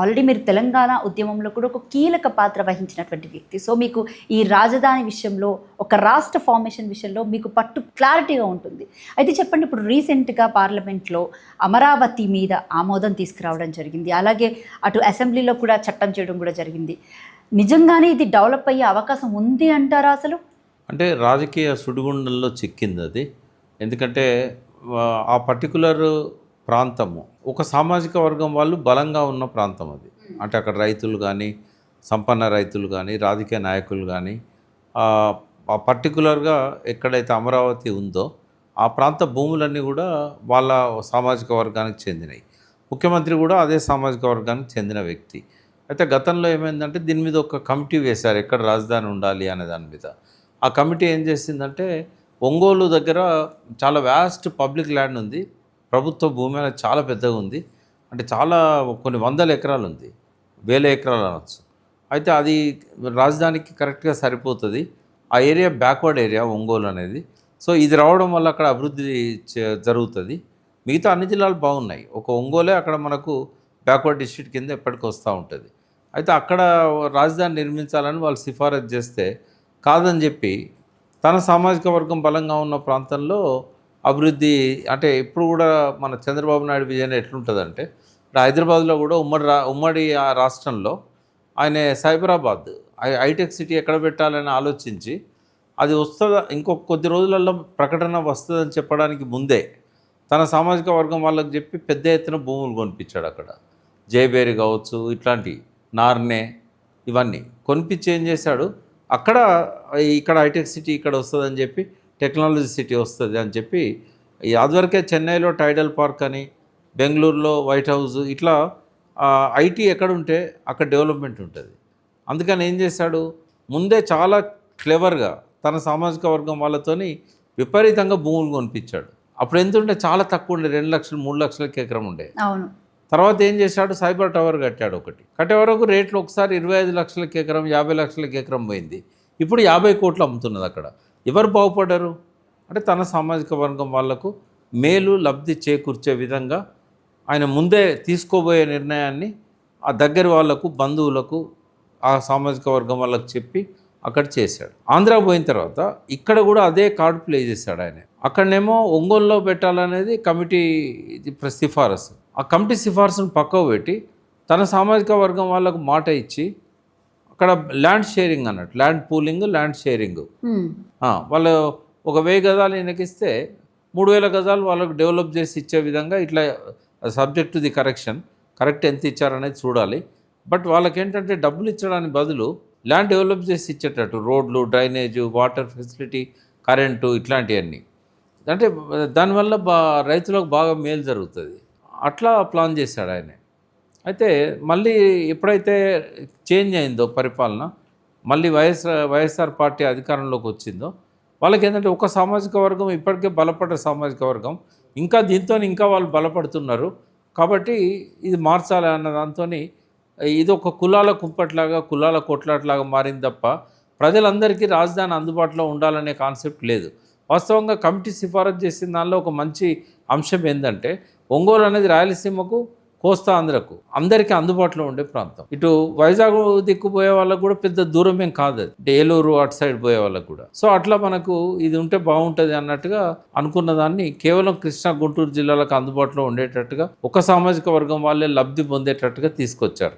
Already మీరు తెలంగాణ ఉద్యమంలో కూడా ఒక కీలక పాత్ర వహించినటువంటి వ్యక్తి. సో మీకు ఈ రాజధాని విషయంలో, ఒక రాష్ట్ర ఫార్మేషన్ విషయంలో మీకు పట్టు క్లారిటీగా ఉంటుంది. అయితే చెప్పండి, ఇప్పుడు రీసెంట్గా పార్లమెంట్లో అమరావతి మీద ఆమోదం తీసుకురావడం జరిగింది. అలాగే అటు అసెంబ్లీలో కూడా చట్టం చేయడం కూడా జరిగింది. నిజంగానే ఇది డెవలప్ అయ్యే అవకాశం ఉంది అంటారా అసలు? అంటే రాజకీయ సుడిగుండంలో చిక్కింది అది. ఎందుకంటే ఆ పర్టికులర్ ప్రాంతము ఒక సామాజిక వర్గం వాళ్ళు బలంగా ఉన్న ప్రాంతం అది. అంటే అక్కడ రైతులు కానీ, సంపన్న రైతులు కానీ, రాజకీయ నాయకులు కానీ, ఆ పర్టికులర్గా ఎక్కడైతే అమరావతి ఉందో ఆ ప్రాంత భూములన్నీ కూడా వాళ్ళ సామాజిక వర్గానికి చెందినవి. ముఖ్యమంత్రి కూడా అదే సామాజిక వర్గానికి చెందిన వ్యక్తి. అయితే గతంలో ఏమైందంటే దీని మీద ఒక కమిటీ వేశారు, ఎక్కడ రాజధాని ఉండాలి అనే దాని మీద. ఆ కమిటీ ఏం చేసిందంటే, ఒంగోలు దగ్గర చాలా వ్యాస్ట్ పబ్లిక్ ల్యాండ్ ఉంది, ప్రభుత్వ భూమి అనేది చాలా పెద్దగా ఉంది, అంటే చాలా కొన్ని వందల ఎకరాలు ఉంది, వేల ఎకరాలు అనొచ్చు. అయితే అది రాజధానికి కరెక్ట్గా సరిపోతుంది. ఆ ఏరియా బ్యాక్వర్డ్ ఏరియా ఒంగోలు అనేది. సో ఇది రావడం వల్ల అక్కడ అభివృద్ధి జరుగుతుంది. మిగతా అన్ని జిల్లాలు బాగున్నాయి, ఒక ఒంగోలే అక్కడ మనకు బ్యాక్వర్డ్ డిస్ట్రిక్ట్ కింద ఎప్పటికీ వస్తూ ఉంటుంది. అయితే అక్కడ రాజధాని నిర్మించాలని వాళ్ళు సిఫారసు చేస్తే కాదని చెప్పి తన సామాజిక వర్గం బలంగా ఉన్న ప్రాంతంలో అభివృద్ధి, అంటే ఇప్పుడు కూడా మన చంద్రబాబు నాయుడు విజన్ ఎట్లుంటుందంటే, హైదరాబాద్లో కూడా ఉమ్మడి ఆ రాష్ట్రంలో ఆయన సైబరాబాద్ హైటెక్ సిటీ ఎక్కడ పెట్టాలని ఆలోచించి అది వస్తుందా ఇంకొక కొద్ది రోజులలో ప్రకటన వస్తుందని చెప్పడానికి ముందే తన సామాజిక వర్గం వాళ్ళకి చెప్పి పెద్ద ఎత్తున భూములు కొనిపించాడు. అక్కడ జయబేరి కావచ్చు, ఇట్లాంటి నార్నే ఇవన్నీ కొనిపించి ఏం చేశాడు, అక్కడ ఇక్కడ హైటెక్ సిటీ ఇక్కడ వస్తుందని చెప్పి, టెక్నాలజీ సిటీ వస్తుంది అని చెప్పి, అదివరకే చెన్నైలో టైడల్ పార్క్ అని, బెంగళూరులో వైట్ హౌస్, ఇట్లా ఐటీ ఎక్కడ ఉంటే అక్కడ డెవలప్మెంట్ ఉంటుంది. అందుకని ఏం చేశాడు, ముందే చాలా క్లెవర్గా తన సామాజిక వర్గం వాళ్ళతోని విపరీతంగా భూములు కొనిపించాడు. అప్పుడు ఎంత ఉంటే చాలా తక్కువ ఉండే, 2 లక్షలు 3 లక్షలకి ఎకరం ఉండే. అవును. తర్వాత ఏం చేశాడు, సైబర్ టవర్ కట్టాడు ఒకటి. కట్టే వరకు రేట్లు ఒకసారి 25 లక్షలకి ఎకరం, 50 లక్షలకి ఎకరం పోయింది. ఇప్పుడు 50 కోట్లు అమ్ముతున్నది అక్కడ. ఎవరు బాగుపడ్డారు అంటే తన సామాజిక వర్గం వాళ్లకు మేలు లబ్ధి చేకూర్చే విధంగా ఆయన ముందే తీసుకోబోయే నిర్ణయాన్ని ఆ దగ్గర వాళ్లకు, బంధువులకు, ఆ సామాజిక వర్గం వాళ్ళకు చెప్పి అక్కడ చేశాడు. ఆంధ్రా పోయిన తర్వాత ఇక్కడ కూడా అదే కార్డు ప్లే చేశాడు ఆయన. అక్కడనేమో ఒంగోలులో పెట్టాలనేది కమిటీ సిఫారసు. ఆ కమిటీ సిఫారసును పక్కకు పెట్టి తన సామాజిక వర్గం వాళ్ళకు మాట ఇచ్చి అక్కడ ల్యాండ్ షేరింగ్ అన్నట్టు, ల్యాండ్ పూలింగ్, ల్యాండ్ షేరింగ్. వాళ్ళు ఒక 1000 గజాలు ఈయనకిస్తే 3000 గజాలు వాళ్ళకు డెవలప్ చేసి ఇచ్చే విధంగా, ఇట్లా సబ్జెక్ట్ టు ది కరెక్ట్ ఎంత ఇచ్చారనేది చూడాలి. బట్ వాళ్ళకి ఏంటంటే డబ్బులు ఇచ్చడానికి బదులు ల్యాండ్ డెవలప్ చేసి ఇచ్చేటట్టు, రోడ్లు, డ్రైనేజు, వాటర్ ఫెసిలిటీ, కరెంటు, ఇట్లాంటివన్నీ. అంటే దానివల్ల రైతులకు బాగా మేలు జరుగుతుంది. అట్లా ప్లాన్ చేశాడు ఆయన. అయితే మళ్ళీ ఎప్పుడైతే చేంజ్ అయిందో పరిపాలన, మళ్ళీ వైఎస్ఆర్ పార్టీ అధికారంలోకి వచ్చిందో, వాళ్ళకి ఏంటంటే ఒక సామాజిక వర్గం ఇప్పటికే బలపడ్డ సామాజిక వర్గం, ఇంకా దీంతో ఇంకా వాళ్ళు బలపడుతున్నారు కాబట్టి ఇది మార్చాలి అన్న దాంతో ఇది ఒక కులాల కుంపట్లాగా, కులాల కొట్లాట్లాగా మారింది తప్ప ప్రజలందరికీ రాజధాని అందుబాటులో ఉండాలనే కాన్సెప్ట్ లేదు. వాస్తవంగా కమిటీ సిఫారసు చేసిన దానిలో ఒక మంచి అంశం ఏంటంటే, ఒంగోలు అనేది రాయలసీమకు, కోస్తా ఆంధ్రకు అందరికీ అందుబాటులో ఉండే ప్రాంతం. ఇటు వైజాగ్ దిక్కుపోయే వాళ్ళకు కూడా పెద్ద దూరం ఏం కాదు అది, ఏలూరు అటు సైడ్ పోయే వాళ్ళకు కూడా. సో అట్లా మనకు ఇది ఉంటే బాగుంటుంది అన్నట్టుగా అనుకున్న దాన్ని కేవలం కృష్ణా, గుంటూరు జిల్లాలకు అందుబాటులో ఉండేటట్టుగా, ఒక సామాజిక వర్గం వాళ్ళే లబ్ధి పొందేటట్టుగా తీసుకొచ్చారు.